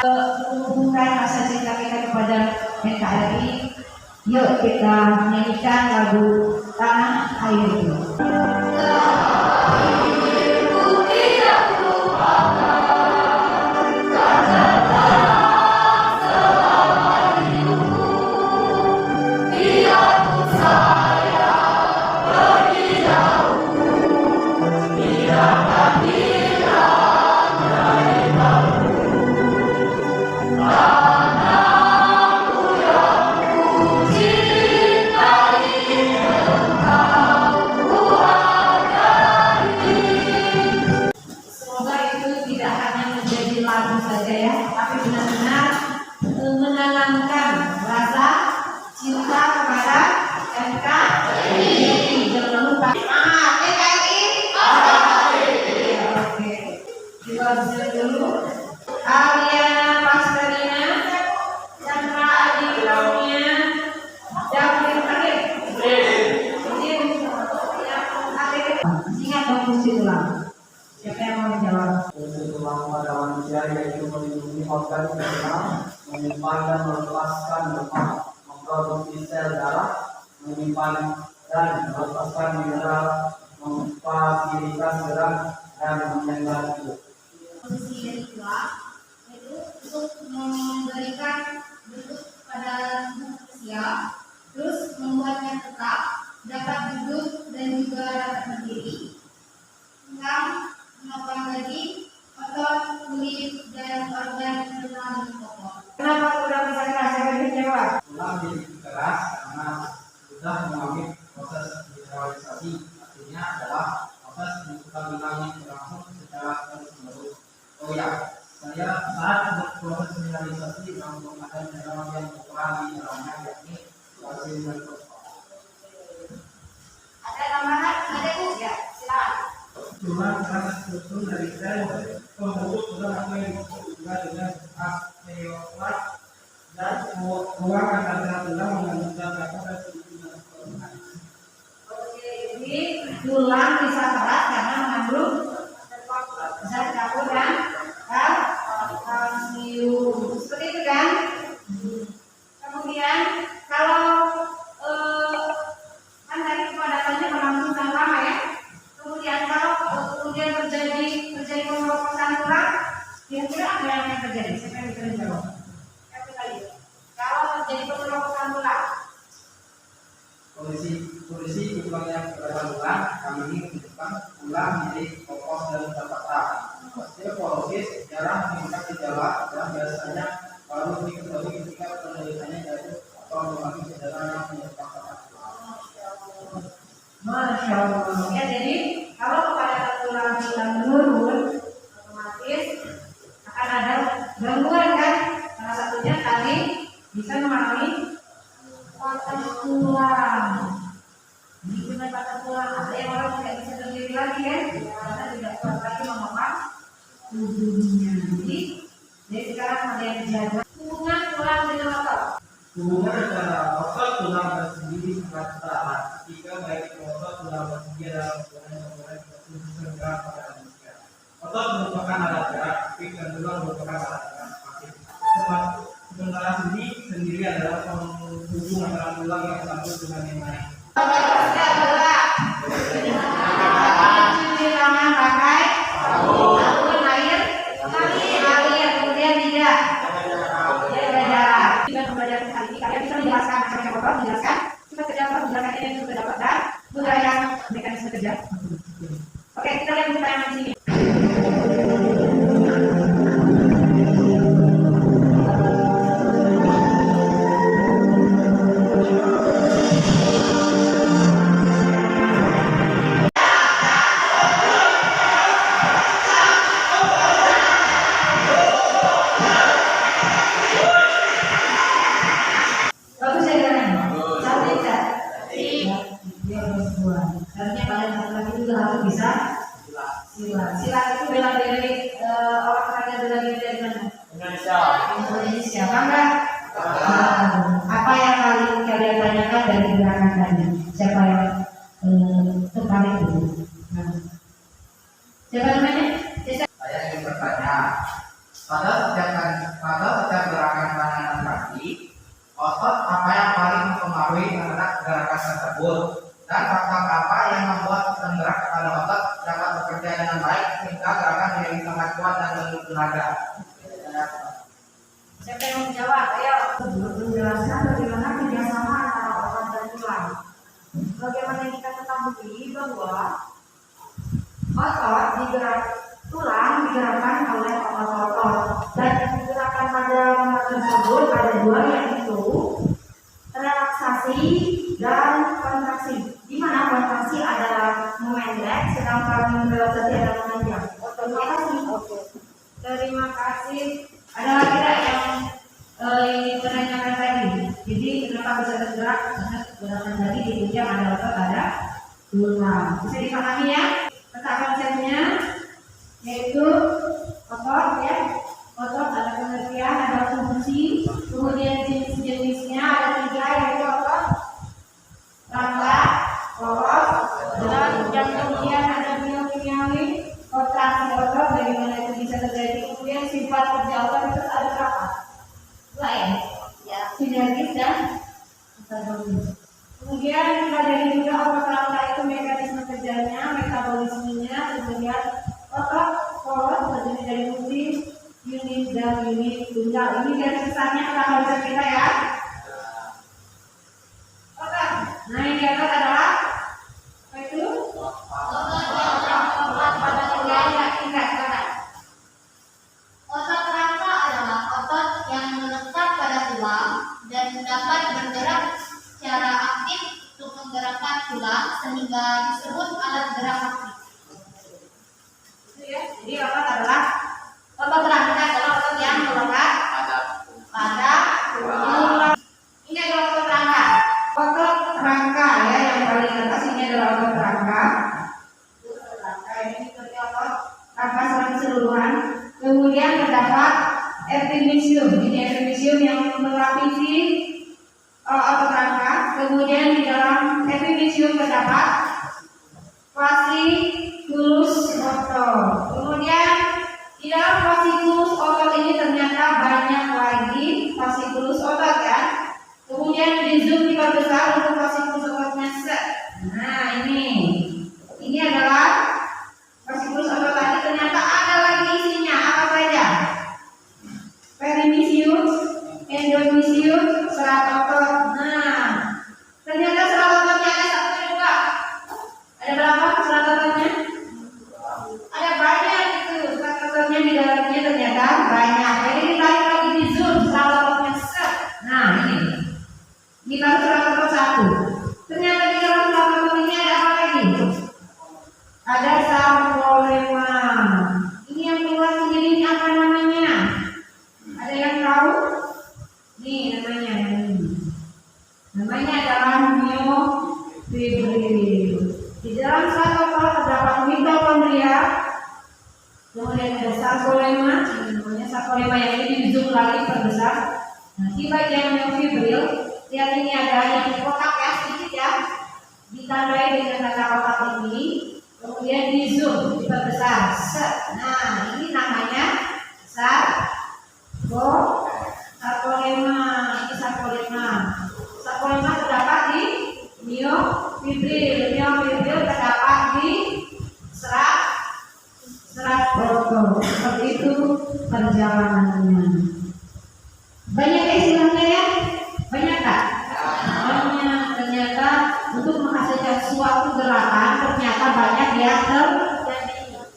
menumbuhkan rasa cinta kita kepada NKRI. Yuk kita nyanyikan lagu Tanah Airku. Siapa yang mau menjawab? Pada manusia yaitu melindungi organ internal, menyimpan dan melepaskan lemak, memproduksi sel darah, menyimpan dan melepaskan mineral, memfasilitasi gerak dan menjaga hidup. Posisi dari tulang itu untuk memberikan bentuk pada tubuh manusia, terus membuatnya tetap dapat duduk dan juga dapat berdiri. Menopang lagi otot, kulit, dan organ internal di pokok. Kenapa udah bisa keras? Saya bisa jawab. Tulang jadi keras karena sudah mengalami proses mineralisasi. Artinya adalah proses pembentukan tulang yang berlangsung secara terus-menerus. Oh ya, saya saat proses mineralisasi langsung ada mineral yang berperan di dalamnya, yakni kalsium dan fosfor. Ada tambahan? Ada Bu? Ya, silakan. Tulang keras tersusun dari sel pembentuk tulang atau yang disebut juga dengan osteoblast dan ruang antara tulang mengandungkan kata dan sejumlah komponen. Oke, jadi tulang bisa keras karena mengandung zat kapur dan kalsium. Seperti itu kan? Kemudian kalau kan tadi pemadatannya berlangsung sangat lama ya. Kemudian kalau kemudian terjadi pengeroposan tulang, kira-kira apa yang akan terjadi? Siapa yang bisa menjawab? Kalau terjadi pengeroposan tulang, Kondisi tulang yang berada tulang kami ini menunjukkan tulang menjadi kokoh dan terpatah. Osteoporosis jarang menimbulkan gejala dan biasanya baru diketahui ketika penderitanya jatuh atau mengalami cedera yang menyebabkan patah tulang. Masya Allah. Ya, jadi kalau kepadatan tulang kita menurun, otomatis akan ada gangguan kan? Salah satunya tadi bisa mengalami patah tulang. Ini cuma patah tulang. Ada yang orang tidak bisa berdiri lagi kan? Karena tidak kuat lagi menopang tubuhnya. Jadi sekarang ada yang dijaga hubungan tulang dengan otot. Hubungan antara otot tulang dan sendi sangat erat. Jika baik otot tulang dan sendi adalah komponen bergerak pada manusia. Otot merupakan alat gerak, fisik dan tulang merupakan alat gerak pasif. Sementara sendi sendiri adalah penghubung antara tulang yang satu dengan yang lain. Cuci tangan pakai sabun, air, kemudian tidak jaga jarak. Jika pembelajaran kali ini kalian bisa menjelaskan macam-macam kotor, menjelaskan sifat kerja atau menjelaskan ini yang sudah dapat dan menguraikan mekanisme kerja. Oke, kita lihat pertanyaan di sini. Bagus ya kan? Satu pada setiap gerakan tangan dan kaki, otot apa yang paling mempengaruhi terhadap gerakan tersebut, dan faktor apa yang membuat sistem gerak pada otot dapat bekerja dengan baik sehingga gerakan menjadi sangat kuat dan penuh tenaga. Siapa yang menjawab? Ayo. Menjelaskan bagaimana kerjasama antara otot dan tulang. Bagaimana kita ketahui bahwa otot tulang digerakkan oleh otot-otot, dan gerakan pada nomor tersebut ada dua, yaitu relaksasi dan kontraksi. Di mana kontraksi adalah memendek, sedangkan relaksasi adalah memanjang. Terima kasih. Terima kasih. Ada lagi tidak yang ingin menanyakan tadi? Jadi kenapa bisa tergerak? Karena gerakan tadi ditunjang ada otot, ada tulang. Bisa dipahami ya? Peta konsepnya yaitu otot ya. Otot ada pengertian, ada fungsi, kemudian jenis-jenisnya ada tiga, yaitu otot rangka, poros, dan yang kemudian ada biokimiawi, kontraksi otot, bagaimana itu bisa terjadi, kemudian sifat kerja otot itu ada berapa? Dua ya, sinergis dan antagonis. Kemudian kita dari juga otot rangka itu mekanisme kerjanya, metabolismenya, kemudian otot poros terdiri dari fungsi, unit dan unit tunggal. Ini garis besarnya kita konsep kita ya. Oke. Nah ini otot adalah apa itu? Otot pada tinggalnya tingkat kata. Otot rangka adalah otot yang melekat pada tulang dan dapat bergerak secara aktif untuk menggerakkan tulang sehingga disebut alat gerak aktif. Itu ya. Jadi otot adalah otot rangka adalah otot yang melekat pada tulang. Ini adalah otot rangka. Otot rangka ya, yang paling atas ini adalah otot rangka. Otot rangka ini seperti otot rangka secara keseluruhan. Kemudian terdapat epimysium. Ini epimysium yang melapisi otot rangka. Kemudian di dalam epimysium terdapat fasciculus otot. Kemudian di dalam fasciculus otot ini ternyata banyak lagi fasciculus otot kan. Kemudian di zoom diperbesar untuk fasciculus ototnya set. Nah ini adalah fasciculus otot tadi, ternyata ada lagi isinya apa saja? Perimysium, endomysium, serat otot. Nah ternyata serat ototnya ada satu juga. Ada berapa serat ototnya? Ada banyak itu, serat ototnya di dalamnya ternyata banyak. Jadi ditarik lagi di zoom serat ototnya set. Nah ini baru serat otot satu. Ternyata di dalam serat otot ini ada apa lagi? Ada sarkolemma. Ini yang keluar sendiri, ini apa namanya? Ada yang tahu? Nih namanya ini. Namanya adalah myofibril. Di dalam serat otot terdapat mitokondria. Kemudian ada sarkolemma, ini namanya sarkolemma yang ini di zoom lagi perbesar. Nah, di bagian myofibril, lihat ini ada yang kotak ya, sedikit ya, ditandai dengan tanda kotak ini. Kemudian di zoom diperbesar. Nah, ini namanya sarkolemma. Ini sarkolemma. Sarkolemma terdapat di myofibril. Myofibril terdapat di serat otot. Seperti itu perjalanannya. Banyak istilahnya ya? Banyak tak? Banyak. Ternyata untuk menghasilkan suatu gerakan ternyata banyak yang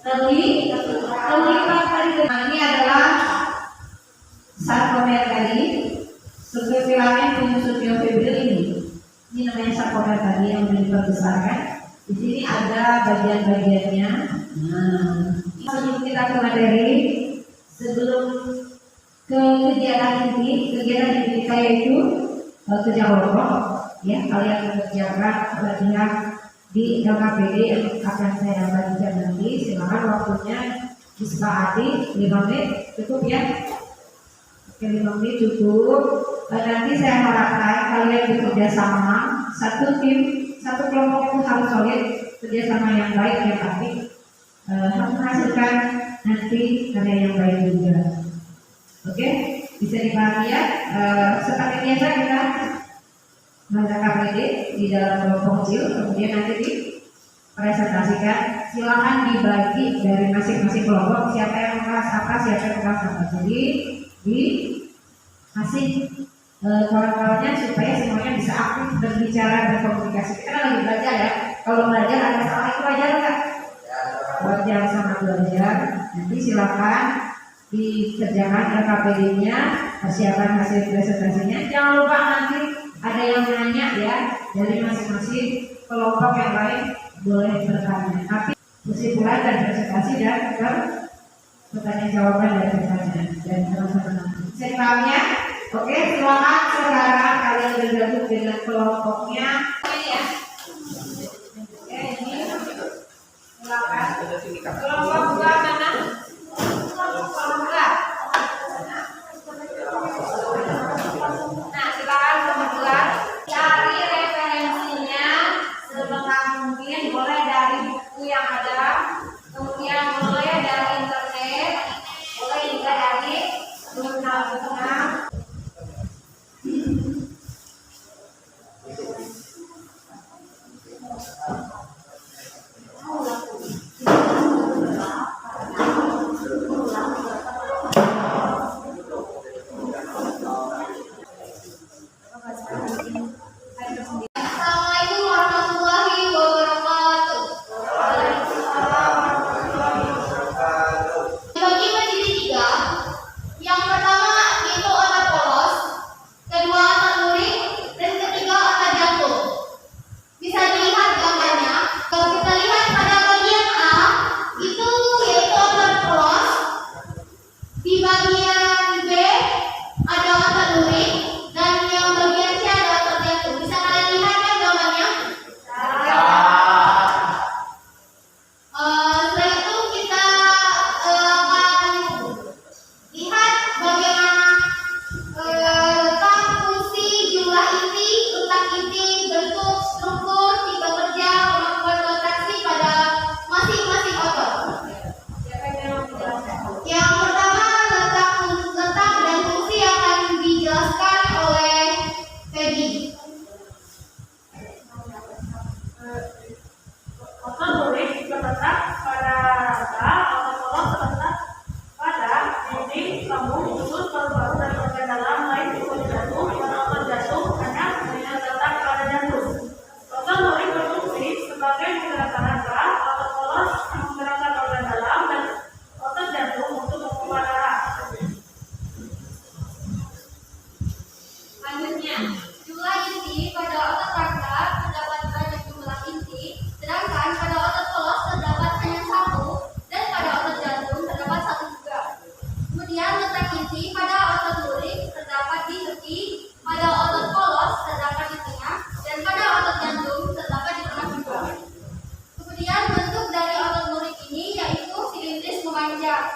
terlibat tadi. Nah, ini adalah sarkomer tadi. Subfilamen penyusun myofibril ini. Ini namanya sarkomer tadi yang diperbesarkan. Di sini ada bagian-bagiannya. Nah, sebelum kita ke materi, sebelum ke kegiatan inti saya itu kerja kelompok, ya kalian mengerjakan latihan di LKPD yang akan saya bagikan nanti. Silakan waktunya disepakati 5 menit cukup ya. Oke, 5 menit cukup. Nanti saya harapkan kalian bekerja sama, satu tim, satu kelompok itu harus solid, kerjasama yang baik, yang aktif, menghasilkan nanti karya yang baik juga. dipahami ya. Seperti biasa kita baca KPD di dalam kelompok kecil, kemudian nanti dipresentasikan. Silakan dibagi dari masing-masing kelompok siapa yang membahas apa, siapa yang membahas apa. Jadi dikasih kawan-kawannya supaya semuanya bisa aktif berbicara, berkomunikasi. Kita kan lagi belajar ya. Kalau belajar ada salah itu wajar nggak? Wajar, sama belajar. Nanti silakan dikerjakan LKPD-nya, persiapan hasil presentasinya. Jangan lupa nanti ada yang nanya ya dari masing-masing kelompok yang lain boleh bertanya. Tapi kesimpulan dan presentasi dan pertanyaan jawaban dari pertanyaan dan sama-sama. Saya pahamnya? Oke, silakan sekarang kalian bergabung dengan kelompoknya. Ini ya. Oke, ini silakan. Kelompok dua mana? Kelompok dua. Nah, silakan kelompok dua. Cari referensinya selengkap mungkin. Boleh dari buku yang ada, kemudian boleh dari internet, boleh juga dari jurnal-jurnal. Assalamualaikum warahmatullahi wabarakatuh. Dibagi menjadi 3. Yang pertama yaitu otot polos, kedua otot lurik, dan ketiga otot jantung. Bisa dilihat gambarnya. Kalau kita lihat pada bagian A, itu yaitu otot polos. Di bagian B ada otot lurik, dan yang bagian C ada otot jantung. Bisa kalian lihat kan gambarnya? Setelah itu kita akan lihat bagaimana letak fungsi, jumlah inti, letak inti, bentuk, struktur, tipe kerja, kemampuan kontraksi pada masing-masing otot. Yang pertama letak dan fungsi akan dijelaskan oleh Feby. Otot lurik terletak pada rada, otot polos terletak pada dinding, lambung, usus, paru-paru, dan organ dalam lain seperti jantung. Dan otot jantung hanya terletak pada jantung. Otot lurik berfungsi sebagai menggerakkan rada, otot polos menggerakkan organ dalam, dan otot jantung untuk memompa darah. Selanjutnya, jumlah inti pada otot rada terdapat banyak jumlah inti, sedangkan pada otot polos terdapat hanya 1, dan pada otot jantung terdapat 1 juga. Kemudian letak inti pada otot lurik terdapat di tepi, pada otot polos terdapat di tengah, dan pada otot jantung terdapat di tengah juga. Kemudian bentuk dari otot lurik ini yaitu silindris memanjang.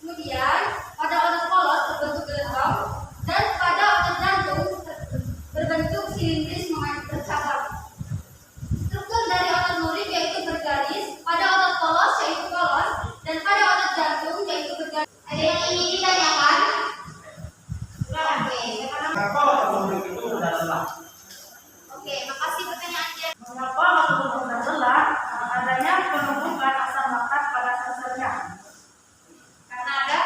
Kemudian pada otot polos berbentuk gelembang, dan pada otot jantung berbentuk silindris bercabang. Struktur dari otot lurik yaitu bergaris, pada otot polos yaitu polos, dan pada otot jantung yaitu bergaris. Ada yang ingin ditanyakan? Oke, Kenapa otot lurik itu mudah lelah? Oke, makasih pertanyaannya. Mengapa otot lurik mudah lelah? Adanya penumpukan asam laktat pada sel-selnya. Karena ada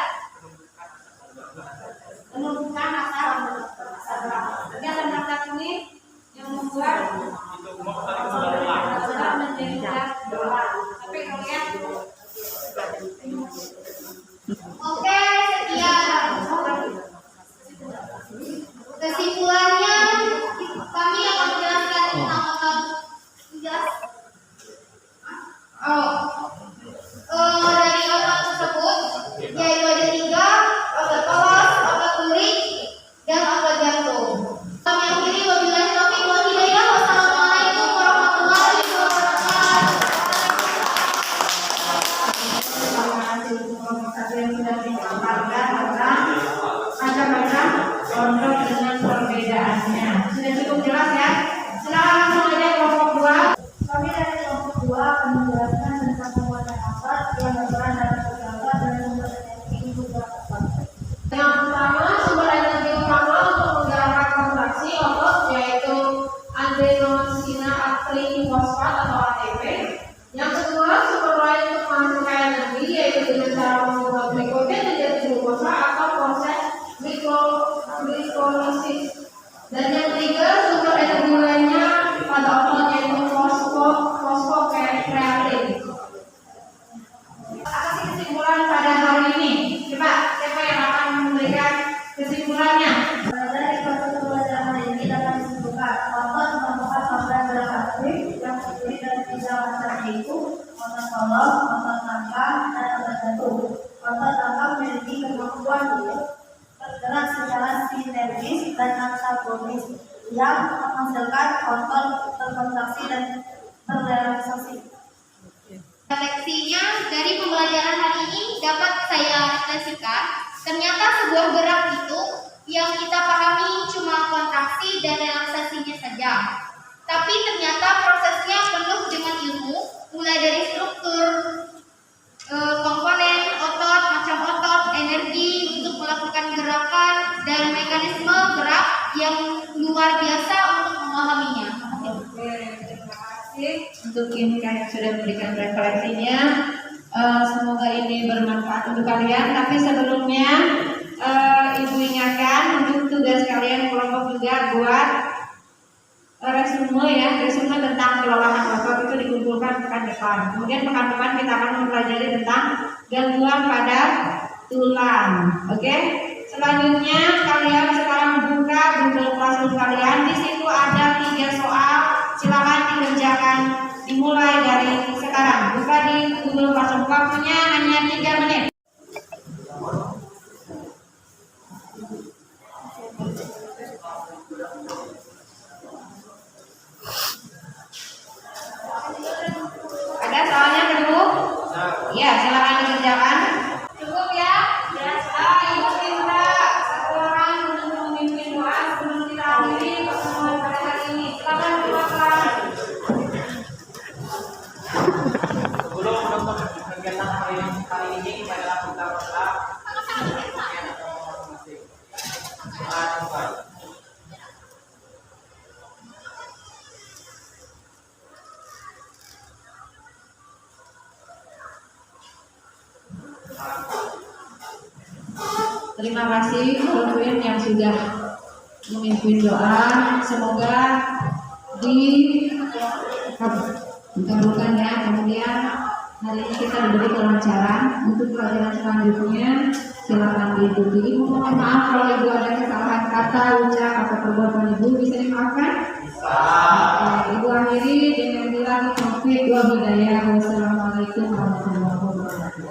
penumpukan asam laktat. Jadi asam laktat ini yang membuat otot menjadi mudah lelah. Tapi kalian Oke, sekian. Kesimpulannya, kami akan menjelaskan tentang otot gas. Dari otot tersebut, yaitu ada 3, otot polos, otot lurik, dan otot jantung. Kami akhiri wabillahi taufiq wal hidayah. Wassalamualaikum warahmatullahi wabarakatuh. terima kasih untuk kelompok satu yang sudah dipaparkan tentang macam-macam otot dengan perbedaannya. Sudah cukup jelas ya? Silakan langsung aja kelompok 2. Kami dari kelompok 2 akan menjelaskan tentang penguatan otot yang berperan dalam bergambar dan sumber energi untuk otot. Yang pertama sumber energi sinergis dan antagonis yang menghasilkan kontrol terkontraksi dan terrelaksasi. Refleksinya dari pembelajaran hari ini dapat saya refleksikan, ternyata sebuah gerak itu yang kita pahami cuma kontraksi dan relaksasinya saja. Tapi ternyata prosesnya penuh dengan ilmu, mulai dari struktur, komponen, otot, macam otot, energi untuk melakukan gerakan, dan mekanisme gerak yang luar biasa untuk memahaminya. Oke, terima kasih untuk ini yang sudah memberikan refleksinya. Semoga ini bermanfaat untuk kalian. Tapi sebelumnya Ibu ingatkan untuk tugas kalian kelompok juga buat resume tentang kelelahan otot itu dikumpulkan pekan depan. Kemudian pekan depan kita akan mempelajari tentang gangguan pada tulang. Oke? Selanjutnya kalian sekarang buka Google Classroom kalian. Di situ ada 3 soal. Silakan dikerjakan. Dimulai dari sekarang. Buka di Google Classroom. Waktunya hanya 3 menit. Ada soalnya kedua? Ya, silakan dikerjakan. Cukup ya? Ibu minta satu orang untuk memimpin doa sebelum kita akhiri pertemuan pada hari ini. Silakan silakan. Sebelum menutup kegiatan hari ini, marilah kita berdoa. Terima kasih Alvin yang sudah memimpin doa. Semoga dikabulkan ya. Kemudian hari ini kita diberi kelancaran untuk pelajaran selanjutnya. Silakan diikuti. Mohon maaf kalau ibu ada kesalahan kata, ucap atau perbuatan ibu, bisa dimaafkan? Bisa. Ibu akhiri dengan bilang taufik wa hidayah. Wassalamualaikum warahmatullahi wabarakatuh.